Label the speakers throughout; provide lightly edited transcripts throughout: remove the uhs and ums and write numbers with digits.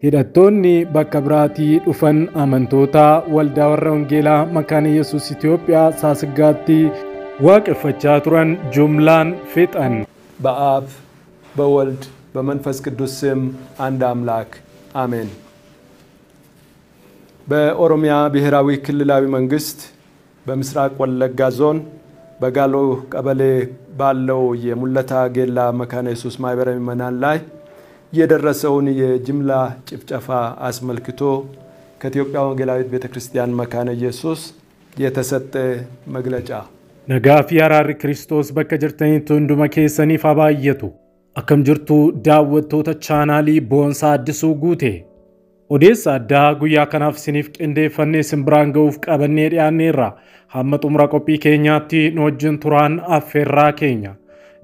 Speaker 1: Hidhattoonni bakka biraatii dhufan amantoota waldaa warra wangeelaa makaana Yesuus Itoophiyaa Saasiggaatti waaqeffachaa turan jumlaan fixan።
Speaker 2: በአብ በወልድ በመንፈስ ቅዱስ ስም አንድ አምላክ አሜን። በኦሮሚያ ብሔራዊ ክልላዊ መንግስት በምስራቅ ወለጋ ዞን በጋሎ ቀበሌ ባለው የሙለታ ጌላ መካነ ኢየሱስ ማህበረ ምዕመናን ላይ የደረሰውን የጅምላ ጭፍጨፋ አስመልክቶ ከኢትዮጵያ ወንጌላዊት ቤተክርስቲያን መካነ ኢየሱስ የተሰጠ መግለጫ
Speaker 1: Nagaafi araarri Kiristoos bakka jirtanitti hunduma keessaniif habaayyatu. Akkam jirtu daawwattoota chaanaalii boonsaa addisuu guute. Odeessa addaa guyyaa kanaaf isiniif qindeeffannee isin biraan ga'uuf qabannee dhiyaanneerra. Hamma xumura qophii keenyaatti nu wajjin turaan affeerraa keenya.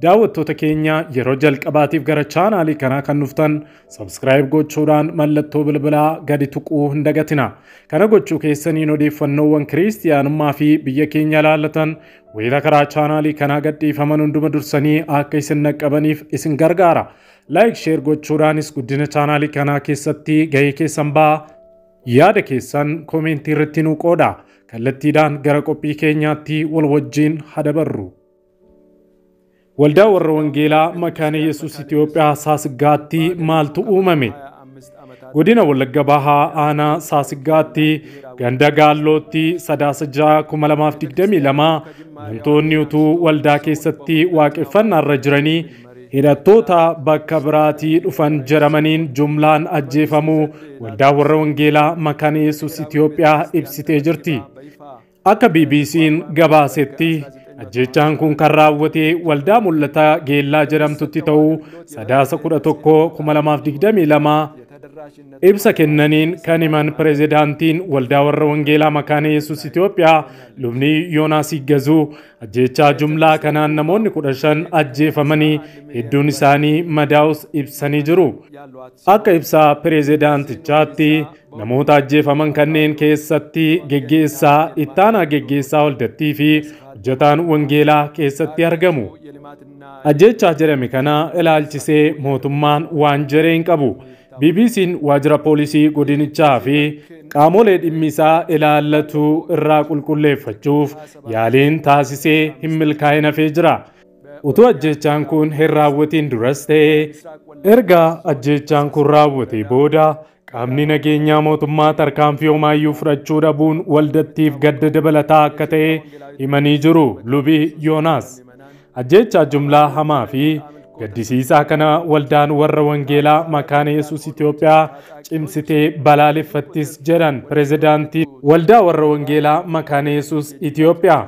Speaker 1: Daawwattoota keenya yeroo jalqabaatiif gara chaanaalii kanaa kan dhuftan subscribe gochuudhaan mallattoo bilbilaa gadi tuquu hin dagatina. Kana gochuu keessaniin odeeffannoowwan kiristiyaanummaa fi biyya keenya ilaallatan wayita karaa chaanaalii kanaa gadhiifaman hunduma dursanii akka isin naqqabaniif isin gargaara. Like share gochuudhaanis guddina chaanaalii kanaa keessatti gahee keessan ba'aa. Yaada keessan koomentii irratti nu qooda. Kallattiidhaan gara qophii keenyaatti wal wajjin hadabarru. Waldaa warra wangeelaa makaana Yesuus Itoophiyaa Saasiggaatti maaltu uumame? Godina Wallagga Bahaa aanaa Saasiggaatti ganda Gaallootti Sadaasa 2022 amantoonni utuu waldaa keessatti waaqeffannaarra jiranii hidhattoota bakka biraatii dhufan jedhamaniin jumlaan ajjeefamuu waldaa warra wangeelaa makaana Yesuus Itoophiyaa ibsitee jirti. Akka BBC'n gabaasetti ajjechaan kun kan raawwate waldaa mul'ataa geellaa jedhamtutti ta'uu Sadaasa 11 ibsa kennaniin kan himan pirezidaantiin waldaa warra wangeelaa makaana Yesuus Itoophiyaa lubni Yoonaas Higgazuu ajjechaa jumlaa kanaan namoonni 15 ajjeefamanii hedduun isaanii madaa'us ibsanii jiru. Akka ibsa pirezidaantichaatti namoota ajjeefaman kanneen keessatti geggeessaa ittaanaa geggeessaa waldattii fi hojjetaan wangeelaa keessatti argamu. Ajjechaa jedhame kana ilaalchisee mootummaan waan jedhe hin qabu. BBC'n waajjira poolisii godinichaa fi qaamolee dhimmisaa ilaallatu irraa qulqulleeffachuuf yaaliin taasisee hin milkaa'in hafee jira. Utuu ajjechaan kun hin raawwatiin duras ta'ee erga ajjechaan kun raawwatee booda qaamni nageenyaa mootummaa tarkaanfii homaayyuu fudhachuu dhabuun waldattiif gadda dabalataa akka ta'e himanii jiru lubi Yoonaas. Ajjechaa jumlaa hamaa fi gaddisiisaa kana waldaan warra wangeelaa makaana Yesuus Itoophiyaa cimsitee balaaleffattis jedhan pirezidaantii waldaa warra wangeelaa makaana Yesuus Itoophiyaa.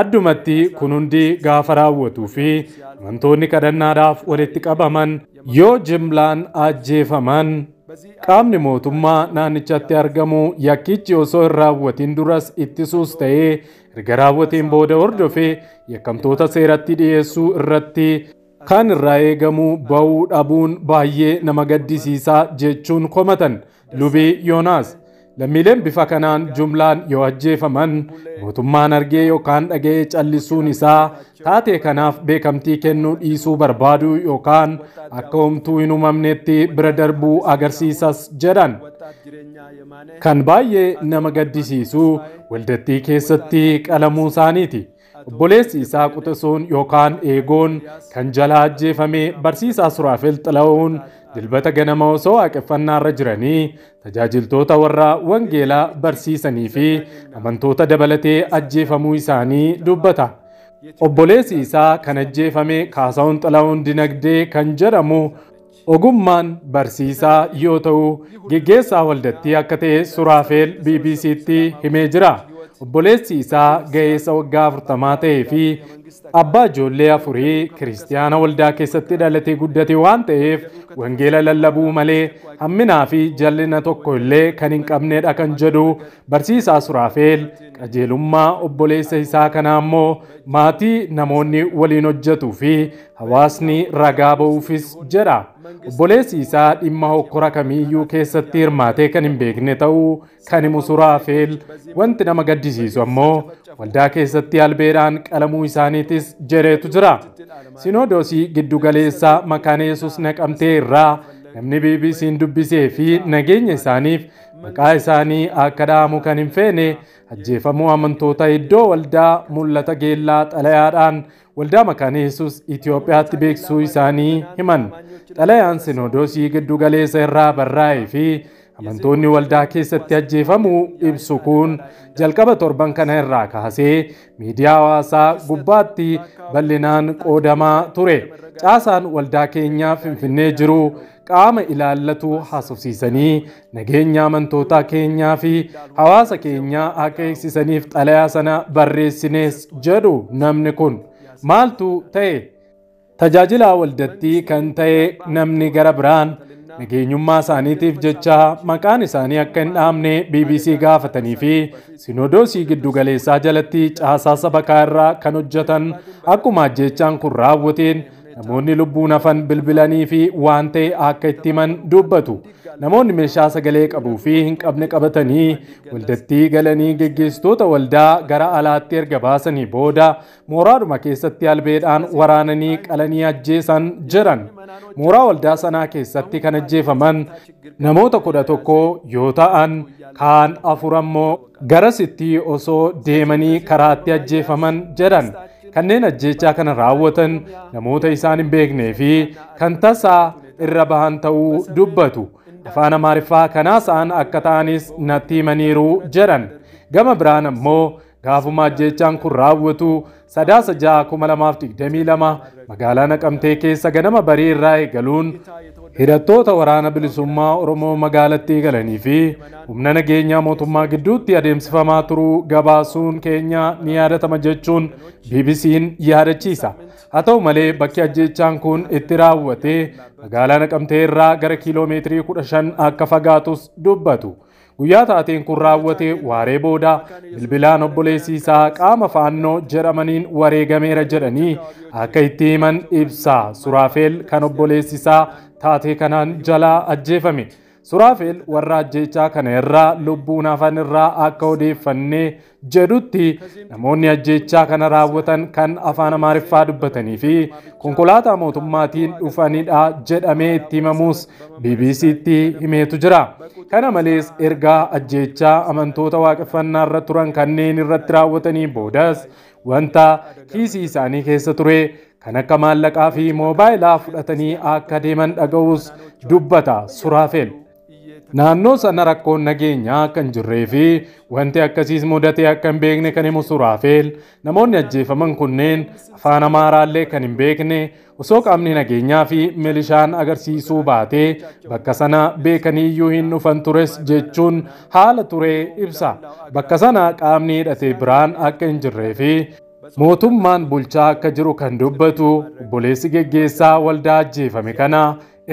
Speaker 1: Addumatti kun hundi gaafa raawwatuu fi amantoonni kadhannaadhaaf walitti qabaman yoo jimlaan ajjeefaman qaamni mootummaa naannichatti argamu yakkichi osoo hin raawwatiin duras ittisuus ta'ee erga raawwateen booda hordofee yakkamtoota seeratti dhiyeessuu irratti kan irraa eegamu ba'uu dhabuun baay'ee nama gaddisiisaa jechuun komatan lubi Yoonaas. Lammiileen bifa kanaan jumlaan yoo ajjeefaman mootummaan argee yookaan dhaga'ee callisuun isaa taatee kanaaf beekamtii kennuu dhiisuu barbaadu yookaan akka homtuu hin uumamnetti bira darbuu agarsiisas jedhan. Kan baay'ee nama gaddisiisu waldattii keessatti qalamuu isaaniiti. Obboleessi isaa Quxisuun yookaan Eegoon kan jalaa ajjeefame barsiisaa Suraafel Xila'uun dilbata ganama osoo waaqeffannaarra jiranii tajaajiltoota warra wangeelaa barsiisanii fi amantoota dabalatee ajjeefamuu isaanii dubbata. Obboleessi isaa kan ajjeefame Kaasaawun Xila'uun Dinagdee kan jedhamu ogummaan barsiisaa yoo ta'u geggeessaa waldattii akka ta'e Suraafel BBC'tti himee jira. Obboleessi isaa ga'eessa waggaa 40 ta'ee fi abbaa ijoollee 4 kiristiyaana waldaa keessatti dhalatee guddate waan ta'eef wangeela lallabuu malee hamminaa fi jallina tokko illee kan hin qabnedha kan jedhu barsiisaa Suraafel. Qajeelummaa obboleessa isaa kanaa immoo maatii namoonni waliin hojjetuu fi hawaasni ragaa ba'uufis jedha. Obboleessi isaa dhimma hokkora kamiiyyuu keessatti hirmaatee kan hin beekne ta'uu kan himu Suraafel. Wanti nama gaddisiisu ammoo waldaa keessatti albeedhaan qalamuu isaaniitis jedhetu jira. Sinodoosii giddugaleessaa makaana Yesuus Naqamtee irraa namni BBC'n dubbisee fi nageenya isaaniif maqaa isaanii akka dhaamu kan hin feene ajjeefamuu amantoota iddoo waldaa mul'ata geellaa xalayaadhaan waldaa makaana Yesuus Itoophiyaatti beeksisuu isaanii himan. Xalayaan Sinodoosii giddu galeessa irraa barraa'ee fi amantoonni waldaa keessatti ajjeefamuu ibsu kun jalqaba torban kana irraa kaasee miidiyaa hawaasaa gubbaatti bal'inaan qoodamaa ture. Caasaan waldaa keenyaa Finfinnee jiru qaama ilaallatu haasofsiisanii nageenya amantoota keenyaa fi hawaasa keenyaa akka eegsisaniif xalayaa sana barreessinees jedhu namni kun. Maaltu ta'e? Tajaajilaa waldattii kan ta'e namni gara biraan nageenyummaa isaaniitiif jecha maqaan isaanii akka hin dhaamne BBC gaafatanii fi Sinodoosii giddu galeessaa jalatti caasaa sabakaa irraa kan hojjetan akkuma ajjeechaan kun raawwateen namoonni lubbuun hafan bilbilanii fi waan ta'e akka itti himan dubbatu. Namoonni meeshaa sagalee qabuu fi hin qabne qabatanii waldattii galanii geggeessitoota waldaa gara alaatti erga baasanii booda mooraadhuma keessatti albeedhaan waraananii qalanii ajjeesan jiran. Mooraa waldaa sanaa keessatti kan ajjeefaman namoota 11 yoo ta'an kaan 4 ammoo garasitti osoo deemanii karaatti ajjeefaman jedhan. Kanneen ajjeechaa kana raawwatan namoota isaan hin beeknee fi kan tasaa irra bahan ta'uu dubbatu. Afaan Amaariffaa kanaasaan akka ta'anis natti himaniiru jedhan. Gama biraan ammoo gaafuma ajjeechaan kun raawwatu Sadaasa 6/2022 magaalaa Naqamtee keessa ganama barii irraa eegaluun hidhattoota waraana bilisummaa Oromoo magaalattii galanii fi humna nageenyaa mootummaa gidduutti adeemsifamaa turuu gabaasuun keenya ni yaadatama jechuun BBC'n yaadachiisa. Haa ta'u malee bakki ajjeechaan kun itti raawwate magaalaa Naqamtee irraa gara kiiloomeetirii 15 akka fagaatus dubbatu. Guyyaa taateen kun raawwate waaree booda bilbilaan obboleessi isaa qaama faannoo jedhamaniin wareegameera jedhanii akka itti himan ibsa. Suraafeel kan obboleessi isaa taatee kanaan jalaa ajjeefame. Suraafeel warra ajjeechaa kana irraa lubbuun hafan irraa akka odeeffannee jedhutti namoonni ajjeechaa kana raawwatan kan afaan Amaariffaa dubbatanii fi konkolaataa mootummaatiin dhufanidha jedhamee itti himamuus BBC'tti himeetu jira. Kana malees ergaa ajjeechaa amantoota waaqeffannaa irra turan kanneen irratti raawwatanii boodas wanta kiisii isaanii keessa ture kan akka maallaqaa fi moobaayilaa fudhatanii akka deeman dhaga'uus dubbata Suraafeel. Naannoo sana rakkoon nageenyaa kan jirree fi wanti akkasiis mudatee akka hin beekne kan himu Suraafeel namoonni ajjeefaman kunneen afaan Amaaraallee kan hin beekne osoo qaamni nageenyaa fi milishaan agarsiisuu baatee bakka sana beekanii iyyuu hin dhufan tures jechuun haala ture ibsa. Bakka sana qaamni hidhate biraan akka hin jirree fi mootummaan bulchaa akka jiru kan dubbatu obboleessi geggeessaa waldaa ajjeefame kana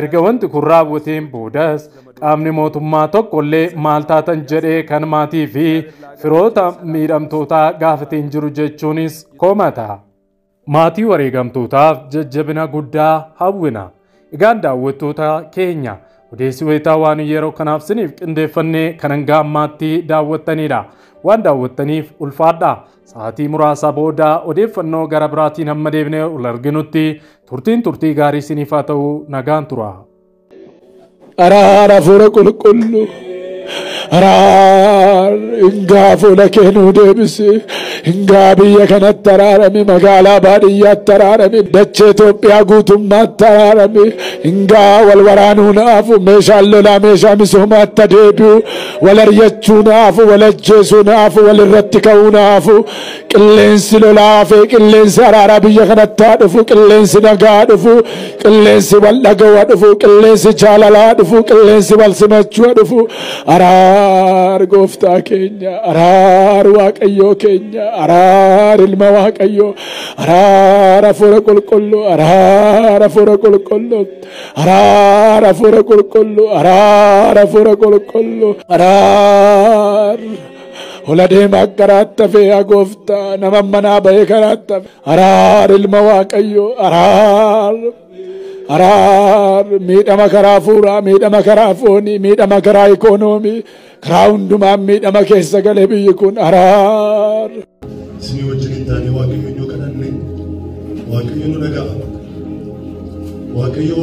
Speaker 1: erga wanti kun raawwateen boodas qaamni mootummaa tokkollee maal taatan jedhee kan maatii fi firoota miidhamtootaa gaafateen jiru jechuunis komata. Maatii wareegamtootaaf jajjabina guddaa hawwina. Egaan daawwattoota keenya odeessi wayitaa waan yeroo kanaaf siniif qindeeffannee kan hanga ammaatti daawwattanidha. Waan daawwattaniif ulfaadha. Sa'aatii muraasa booda odeeffannoo gara biraatiin hamma deebinee ol arginutti turtii gaarii siniif haa ta'u nagaan tura.
Speaker 3: Araara fuula qulqullu araar hingaa fuula keenuu deebisi hingaa biyya kanatti araarami magaalaa baadiyyaatti araarami dachee Itoophiyaa guutummaatti araarami hingaa wal waraanuu naafu meeshaan lolaa meeshaa misoomaatti deebi'u wal ari'achuu naafu wal ajjeesuu naafu wal irratti ka'uu naafu qilleensi lolaa fi qilleensi araaraa biyya kanatti haa dhufu qilleensi nagaa dhufu qilleensi wal dhaga'uu dhufu qilleensi jaalalaa dhufu qilleensi wal simachuu dhufu araar gooftaa keenya araar waaqayyoo keenya araar ilma waaqayyoo araar hafuura qulqulluu araar hafuura qulqulluu araar hafuura qulqulluu araar hafuura qulqulluu araar hola deemaa karaatti hafee gooftaa nama manaa bahee karaatti hafe araar ilma waaqayyoo araar araar miidhama karaa fuuraa miidhama karaa foonii miidhama karaa ikoonoomii karaa hundumaan miidhama keessa galee biyyi kun araar.
Speaker 4: Isinii wajjin taanee waaqayyo iddoo kadhanne waaqayyo nu dhaga'a. Waaqayyo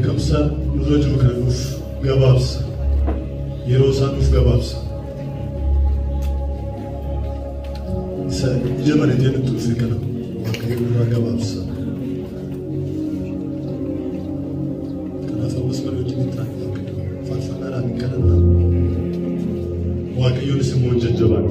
Speaker 4: beekamsa nurra jiru kana nuuf gabaabsa. Yeroo isaa nuuf gabaabsa. Isa ija malee nutti dhufe kana Waaqayyo nurraa gabaabsa. Kanaaf ammas malee wajjin taa'e Waaqayyo faarfannaadhaan hin kadhanna. Waaqayyoon immoo jajjabaan.